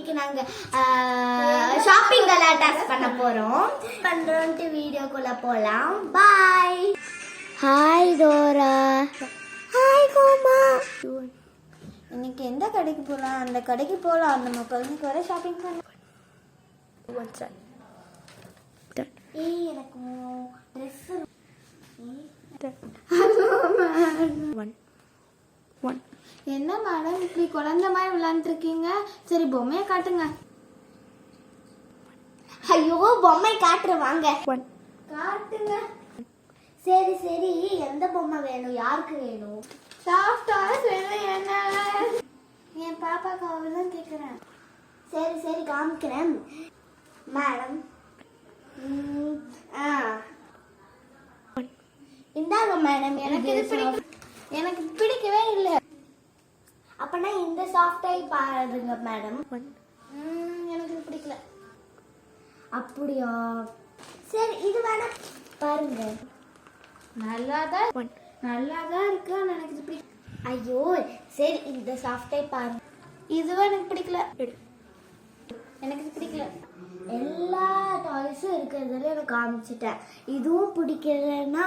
இன்னைக்கு நாங்க ஷாப்பிங் கலாட்டாஸ் பண்ண போறோம். பண்றோம்ட்டு வீடியோக்குள்ள போலாம். Bye. Hi Dora. Hi Koma. இன்னைக்கு எந்த கடைக்கு போலாம்? அந்த கடைக்கு போலாம். நம்ம குழந்தைக்கு வர ஷாப்பிங் பண்ண. எனக்கு ட்ரெஸ் என்ன மேடம் இப்படி குழந்தை மாதிரி விளையாண்டு இருக்கீங்க? சரி பொம்மையை காட்டுங்க. ஐயோ பொம்மை காட்டுறேன் வாங்க. காட்டுங்க. சரி சரி எந்த பொம்மை வேணும்? யாருக்கு வேணும்? சாஃப்டாஸ் வேணும். என்ன என் பாப்பாக்கு அவதான் கேட்குறேன். சரி சரி காமிக்கிறேன் மேடம். இந்தாங்க மேடம். எனக்கு பிடிக்கவே இல்லை. அப்பனா இந்த சாஃப்டாய் பாருங்க மேடம். எனக்கு இது பிடிக்கல. அப்படியா? சரி இது வேணா பாருங்க. நல்லாதான் இருக்கு. எனக்கு இது பிடிக்கல. ஐயோ சரி இந்த சாஃப்டாய் பாருங்க. இதுவும் எனக்கு பிடிக்கல. எனக்கு இது பிடிக்கல. எல்லா டாய்ஸும் இருக்கிறதுல எனக்கு காமிச்சிட்டேன். இதுவும் பிடிக்கலன்னா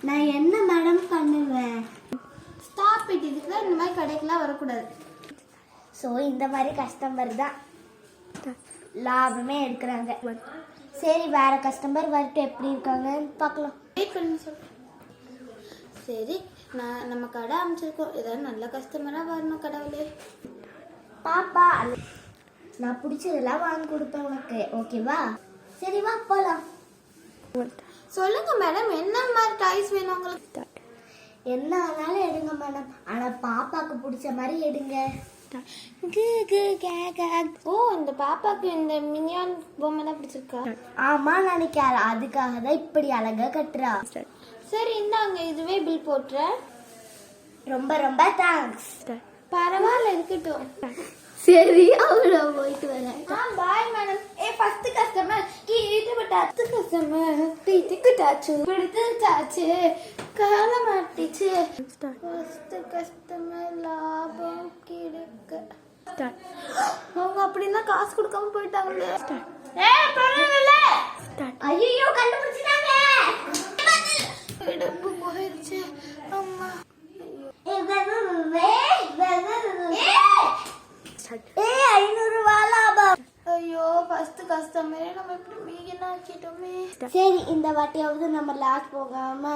நான் என்ன மேடம் பண்ணுவேன்? Stop it. இதுக்குலாம் இந்த மாதிரி கடைக்கெல்லாம் வரக்கூடாது. ஸோ இந்த மாதிரி கஸ்டமர் தான் லாபமே எடுக்கிறாங்க. சரி வேற கஸ்டமர் வரட்டும், எப்படி இருக்காங்கன்னு பார்க்கலாம். வெயிட் பண்ணி சொல்கிறேன். சரி நம்ம கடை அமைச்சிருக்கோம். ஏதாவது நல்ல கஸ்டமராக வரணும் கடவுளே. பாப்பா நான் பிடிச்சதெல்லாம் வாங்கி கொடுப்பேன் உனக்கு, ஓகேவா? சரி வா போகலாம். சொல்லுங்க மேடம் என்ன மாதிரி டாய்ஸ் வேணும் உங்களுக்கு? என்ன ஆனாலும் எடுங்க மேடம். ஆனால் பாப்பாவுக்கு பிடிச்ச மாதிரி எடுங்க. ஓ இந்த பாப்பாக்கு இந்த மினியான் பொம்மை தான் பிடிச்சிருக்கா? ஆமா நினைக்காரு. அதுக்காக தான் இப்படி அழகா கட்டுறா. சரி இந்தாங்க இதுவே பில் போட்டுற. ரொம்ப ரொம்ப தேங்க்ஸ். பரவாயில்ல இருக்கட்டும். சரி அவ்வளோ போயிட்டு வரேன். Bye madam. ஃபர்ஸ்ட் கஸ்டமர் ஈடுபட்டாச்சு. கஸ்டமர் பிடித்துக்கிட்டாச்சு. பிடித்துட்டாச்சு. கால மாட்டிச்சு. ஃபர்ஸ்ட் கஸ்டமர் லாபம் கிடைக்க. அவங்க அப்படின்னா காசு கொடுக்காம போயிட்டாங்களே. ஐயோ கண்டுபிடிச்சிட்டாங்க. இடுப்பு போயிடுச்சு. அம்மா ஐயோ ஃபர்ஸ்ட் கஸ்டமரே நம்ம இப்படி வீகன் ஆக்கிட்டோமே. சரி இந்த வாட்டியாவது நம்ம லாஸ் போகாம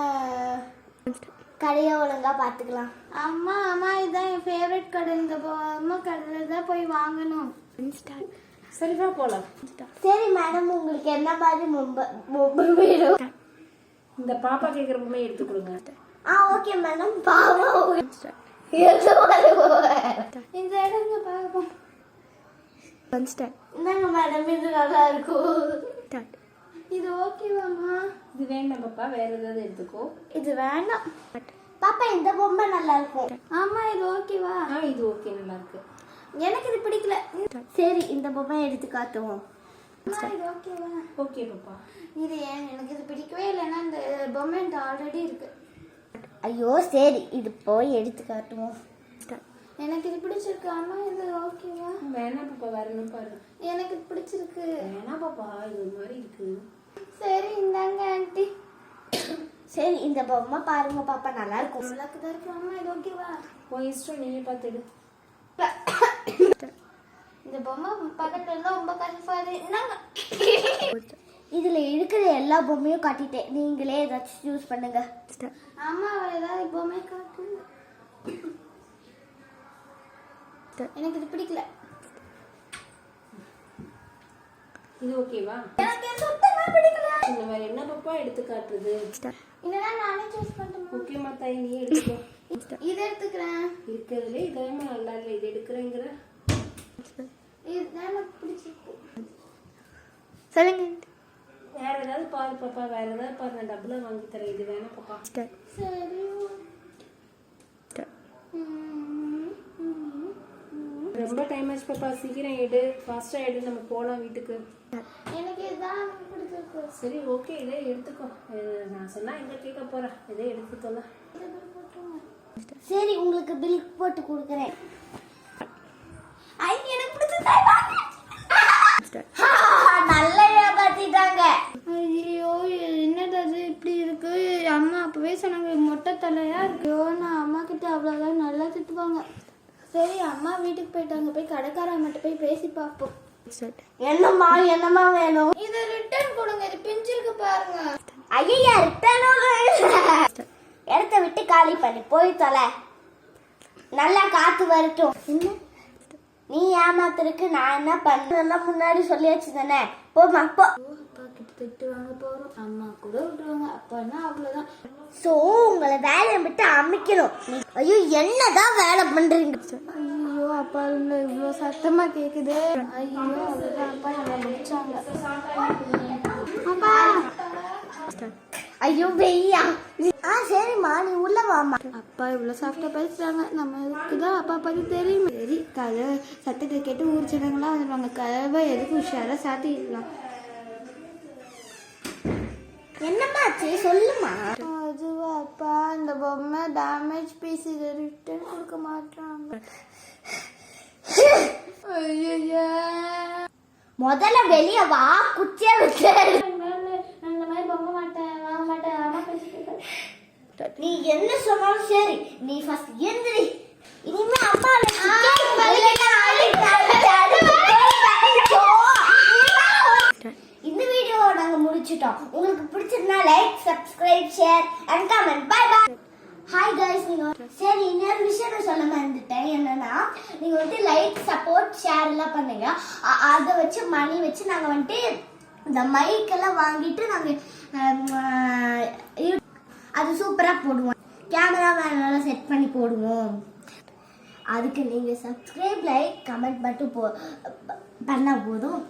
கடையை ஒழுங்கா பார்த்துக்கலாம். அம்மா அம்மா இதுதான் என் ஃபேவரட் கடை. இந்த அம்மா கடையில் தான் போய் வாங்கணும். சரிவா போலாம். சரி மேடம் உங்களுக்கு என்ன மாதிரி பொம்மை வேணும்? இந்த பாப்பா கேட்குற பொம்மையை எடுத்து கொடுங்க. Okay madam. பாவம் இந்த இடங்க பார்ப்போம். இந்தாங்க மேடம் இது நல்லா இருக்கும். இது ஓகேவாம்மா? இது வேண்டாம் பாப்பா, வேற ஏதாவது எடுத்துக்கோ. இது வேண்டாம் பாப்பா. இந்த பொம்மை நல்லா இருக்கும். ஆமா இது ஓகேவா? இது ஓகே நல்லா இருக்கு. எனக்கு இது பிடிக்கல. சரி இந்த பொம்மை எடுத்து காட்டுவோம். இது ஓகேவா? ஓகே பாப்பா. இது எனக்கு இது பிடிக்கவே இல்லைன்னா இந்த பொம்மை ஆல்ரெடி இருக்கு. ஐயோ சரி இது போய் எடுத்து காட்டுவோம். எனக்கு இது பிடிச்சிருக்கு. அம்மா இது ஓகேவா? வேணாம் பாப்பா, வேற என்ன பாரு. எனக்கு இது பிடிச்சிருக்கு. வேணாம் பாப்பா, இது மாதிரி இருக்கு. சரி இந்தாங்க ஆண்டி. சரி இந்த பொம்மை பாருங்க பாப்பா, நல்லா இருக்கும். நல்லாக்குதான் இருக்கு. அம்மா இது ஓகேவா? உன் இஷ்டம், நீயே பார்த்துடு. இந்த பொம்மை பக்கத்துல இருந்தா ரொம்ப கன்ஃபாது. இதுல இருக்கிற எல்லா பொம்மையும் காட்டிட்டேன். நீங்களே ஏதாச்சும் யூஸ் பண்ணுங்க. அம்மா ஏதாவது பொம்மை காட்டு. எனக்கு இது பிடிக்கல. இது ஓகேவா? எனக்கு சுத்தமா பிடிக்கல. இந்த வேற என்ன பாப்பா எடுத்து காட்டுறது? இதெல்லாம் நானே சூஸ் பண்ணட்டுமா? ஓகே மாத்தாய், நீ எடுத்துக்கோ. இது எடுத்துக்கிறேன். இருக்கிறதுல இதெல்லாம் நல்லா இல்லை. இது எடுக்கிறேங்கிற இதுதான் எனக்கு பிடிச்சிருக்கு. சொல்லுங்க. வேற ஏதாவது பாரு பாப்பா, வேற ஏதாவது பாரு. நான் டபுளா வாங்கி தரேன். இது வேணா பாப்பா. சரி ரொம்ப டைம் ஆச்சு பாப்பா, சீக்கிரம் எடு, ஃபாஸ்டா எடு, நம்ம போலாம் வீட்டுக்கு. எனக்கு இதுதான் பிடிச்சிருக்கு. சரி ஓகே இதே எடுத்துக்கோ. நான் சொன்னா எங்க கேட்க போறேன். இதே எடுத்துக்கோல. சரி உங்களுக்கு பில் போட்டு கொடுக்குறேன். எனக்கு பிடிச்ச வீட்டுக்கு போயிட்டாங்க. போய் கடைக்காரன் மட்டும் போய் பேசி பார்ப்போம். என்னம்மா வேணும்? இத ரிட்டர்ன் கொடுங்க. இது பிஞ்சிருக்கு பாருங்க. ஐயா ரிட்டர்ன் இடத்த விட்டு காலி பண்ணி போய் தொலை. நல்லா காத்து வரட்டும். என்ன நீ ஏமாத்துறதுக்கு நான் என்ன பண்றேன்? முன்னாடி சொல்லியாச்சு தானே. போமா போ. அப்பா கிட்ட திட்டு வாங்க போறோம். அம்மா கூட விட்டுருவாங்க. அப்பன்னா அவ்வளவுதான். சோ உங்களை வேலையை விட்டு அமைக்கணும். ஐயோ என்னதான் வேலை பண்றீங்க? ஐயோ அப்பா இவ்வளவு சத்தமா கேக்குது. ஐயோ அவ்வளவுதான். அப்பா என்ன முடிச்சாங்க. அப்பா ஐயோ வெய்யா. சரிம்மா நீ உள்ள வாமா. அப்பா இவ்வளவு சாஃப்டா பேசுறாங்க. நமக்குதான் அப்பா பத்தி தெரியும். சரி கதை சத்தத்தை கேட்டு ஊர் ஜனங்களா வந்துடுவாங்க. கதவை எதுக்கு உஷாரா சாத்திடலாம். என்னமாச்சு சொல்லுமா. அதுவா அப்பா இந்த பொம்மை டேமேஜ் பீஸ். இதை ரிட்டர்ன் கொடுக்க மாட்டாங்க. ஐயோ முதல்ல வெளியே வா. குச்சியா வச்சு அந்த மாதிரி பொம்மை மாட்டேன் வாங்க மாட்டேன். நீ என்ன சொன்னாலும் சரி. நீ ஃபர்ஸ்ட் எந்திரி. இனிமே அம்மா இந்த வீடியோ நாங்க முடிச்சிட்டோம். உங்களுக்கு பிடிச்சிருந்தா like, subscribe, share and comment. Bye bye. Hi guys. நீங்க சரி இன்னொரு விஷயம் சொல்ல மறந்துட்டேன். என்னன்னா நீங்க வந்து லைக், சப்போர்ட், ஷேர் எல்லாம் பண்ணுங்க. அதை வச்சு மணி வச்சு நாங்க வந்துட்டு இந்த மைக் எல்லாம் வாங்கிட்டு நாங்க அது சூப்பரா போடுவோம். கேமரா மேன் செட் பண்ணி போடுவோம். அதுக்கு நீங்க சப்ஸ்கிரைப், லைக், கமெண்ட் மட்டும் பண்ண போதும்.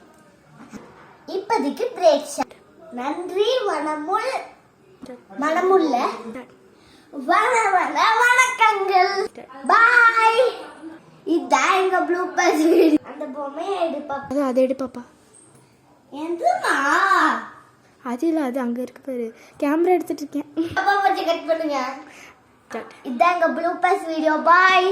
இப்போதைக்கு பிரேக். நன்றி. மனமுள்ள வணக்கங்கள். பாய். இதான் எங்க ப்ளூபர்ஸ் வீடியோ. அந்த பொம்மையை எடுப்பா. அதை எடுப்பாப்பா. எதுமா அது இல்லை, அது அங்கே இருக்கு பாரு. கேமரா எடுத்துட்டு இருக்கேன். அப்பா கொஞ்சம் கட் பண்ணுங்க. இதான் எங்க ப்ளூபர்ஸ் வீடியோ. பாய்.